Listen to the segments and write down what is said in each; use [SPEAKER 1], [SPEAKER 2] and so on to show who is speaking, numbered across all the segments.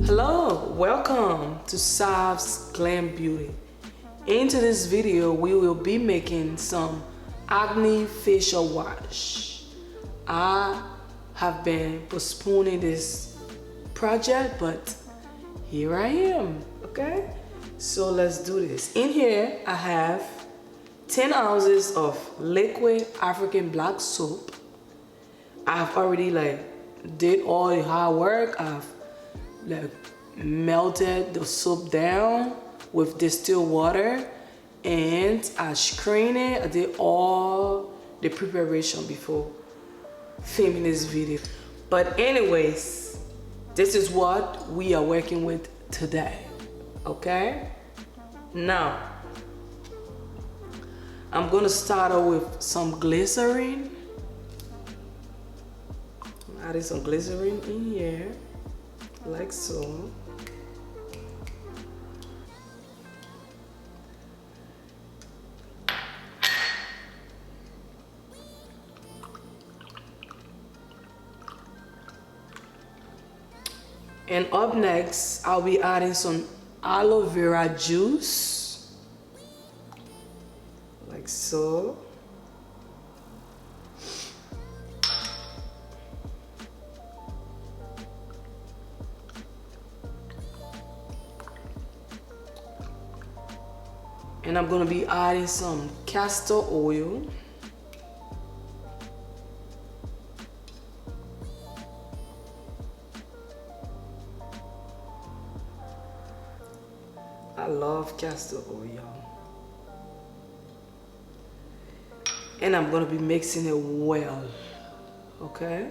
[SPEAKER 1] Hello, welcome to Sav's Glam Beauty. Into this video, we will be making some acne facial wash. I have been postponing this project, but here I am, okay? So let's do this. In here, I have 10 ounces of liquid African black soap. I've already did all the hard work. I've melted the soap down with distilled water and I screened it. I did all the preparation before filming this video. But anyways, this is what we are working with today, okay? Now, I'm gonna start off with some glycerin. I'm adding some glycerin in here, like so. And up next, I'll be adding some aloe vera juice, like so. And I'm gonna be adding some castor oil. I love castor oil. And I'm gonna be mixing it well, okay?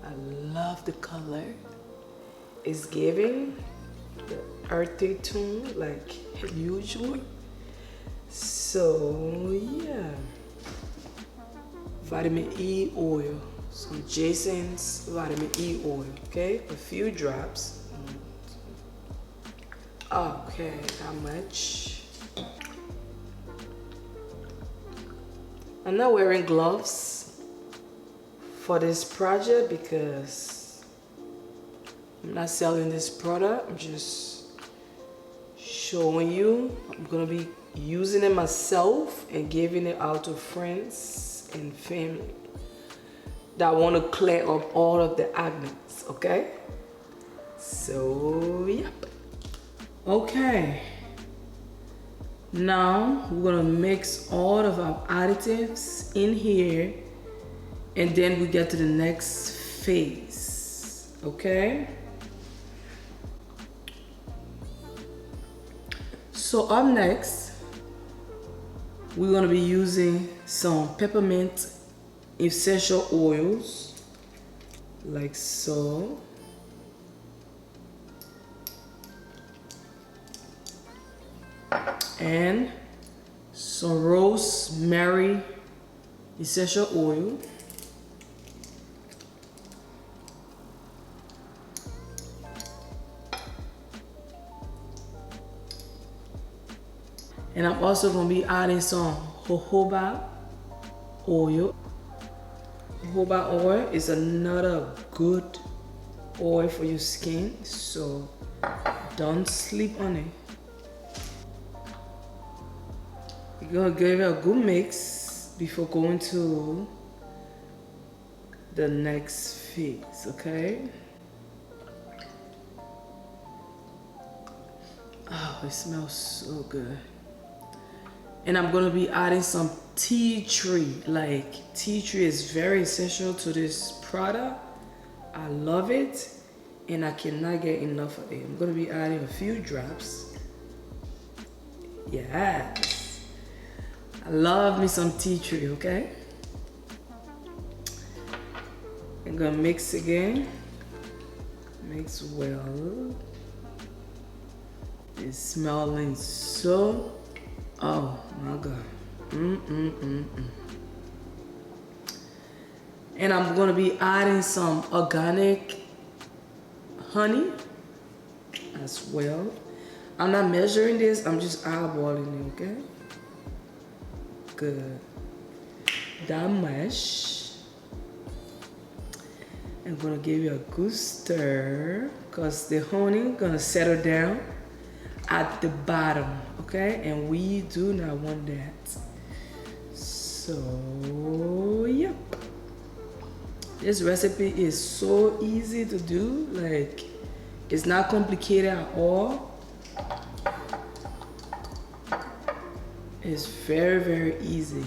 [SPEAKER 1] I love the color. It's giving the earthy tone like usual. So yeah. Vitamin E oil. Some Jason's vitamin E oil, okay? A few drops. Okay, how much? I'm not wearing gloves for this project because I'm not selling this product. I'm just showing you. I'm gonna be using it myself and giving it out to friends and family that want to clear up all of the acne, okay? So, yep. Okay. Now, we're gonna mix all of our additives in here and then we get to the next phase, okay? So up next, we're gonna be using some peppermint essential oils, like so. And some rosemary essential oil. And I'm also going to be adding some jojoba oil. Jojoba oil is another good oil for your skin, so don't sleep on it. You're going to give it a good mix before going to the next phase, okay? Oh, it smells so good. And I'm gonna be adding some tea tree. Like, tea tree is very essential to this product. I love it and I cannot get enough of it. I'm gonna be adding a few drops. Yes. I love me some tea tree, okay? I'm gonna mix again. Mix well. It's smelling so, oh my God. And I'm gonna be adding some organic honey as well. I'm not measuring this, I'm just eyeballing it, okay? good. That much. I'm gonna give you a good stir because the honey gonna settle down at the bottom, okay? And we do not want that. So, yep. This recipe is so easy to do, like it's not complicated at all. It's very, very easy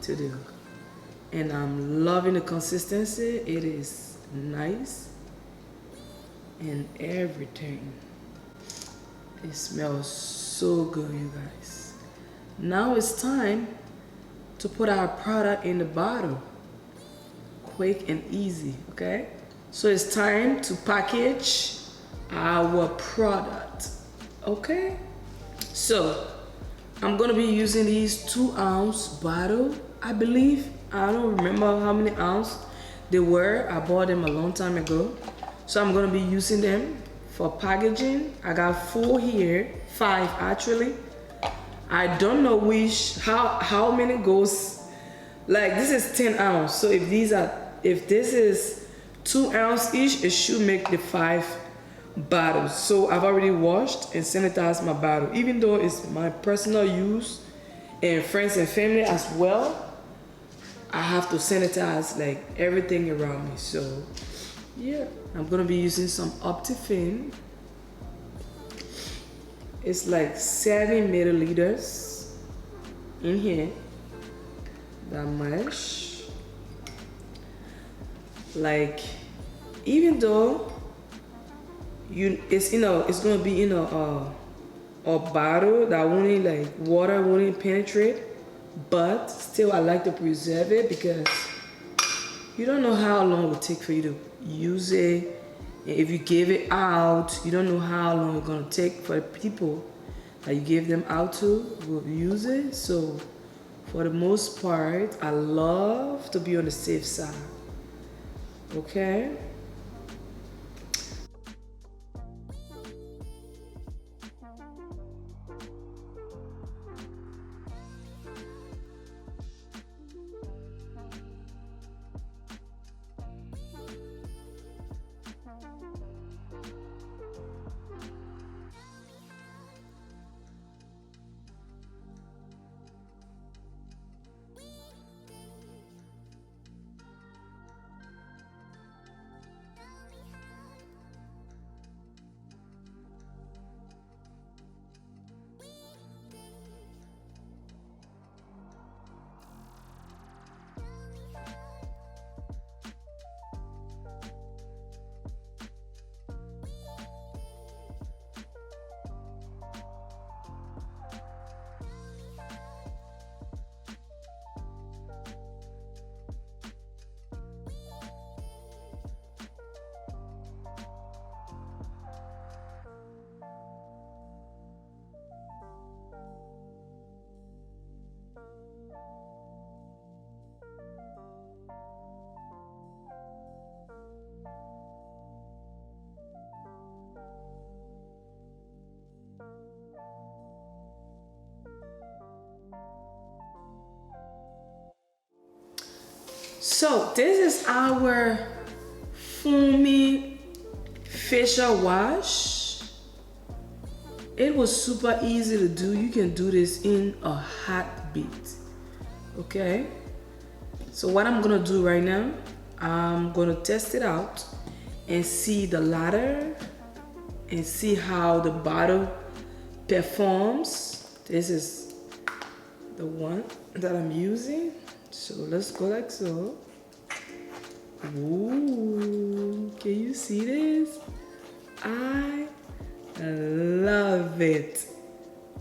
[SPEAKER 1] to do. And I'm loving the consistency. It is nice and everything. It smells so good, you guys. Now it's time to put our product in the bottle. Quick and easy, okay? So it's time to package our product, okay? So I'm gonna be using these 2-ounce bottle, I believe. I don't remember how many ounces they were. I bought them a long time ago. So I'm gonna be using them for packaging. I got 4 here, 5 actually. I don't know how many goes, like this is 10 ounce. So if this is 2 ounce each, it should make the 5 bottles. So I've already washed and sanitized my bottle, even though it's my personal use and friends and family as well. I have to sanitize like everything around me. So yeah, I'm gonna be using some Optifine. It's like 7 milliliters in here. That much. Like, even though it's gonna be in a bottle that won't, like, water won't penetrate, but still I like to preserve it because you don't know how long it will take for you to use it. If you give it out, you don't know how long it's gonna take for the people that you give them out to will use it. So for the most part, I love to be on the safe side. Okay? So this is our foamy facial wash. It was super easy to do. You can do this in a heartbeat. Okay? So what I'm gonna do right now, I'm gonna test it out and see the ladder and see how the bottle performs. This is the one that I'm using. So let's go like so. Ooh, can you see this? I love it.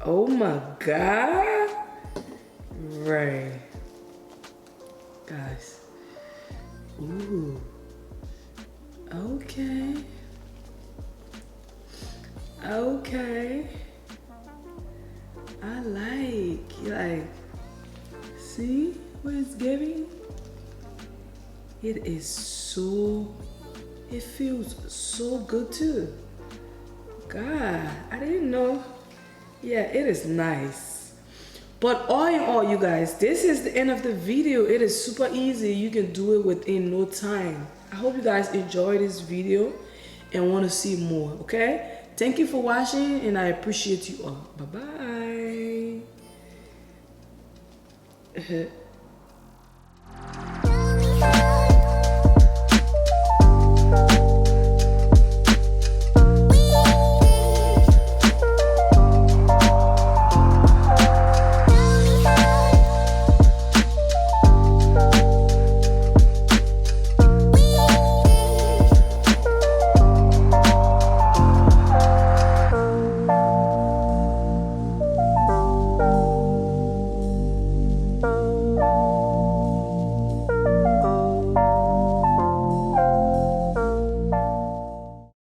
[SPEAKER 1] Oh my God. Right. Guys. Ooh. Okay. Okay. I like, see what it's giving? It feels so good too. God, I didn't know. Yeah, it is nice. But all in all, you guys, this is the end of the video. It is super easy. You can do it within no time. I hope you guys enjoyed this video and want to see more, okay? Thank you for watching, and I appreciate you all. Bye-bye.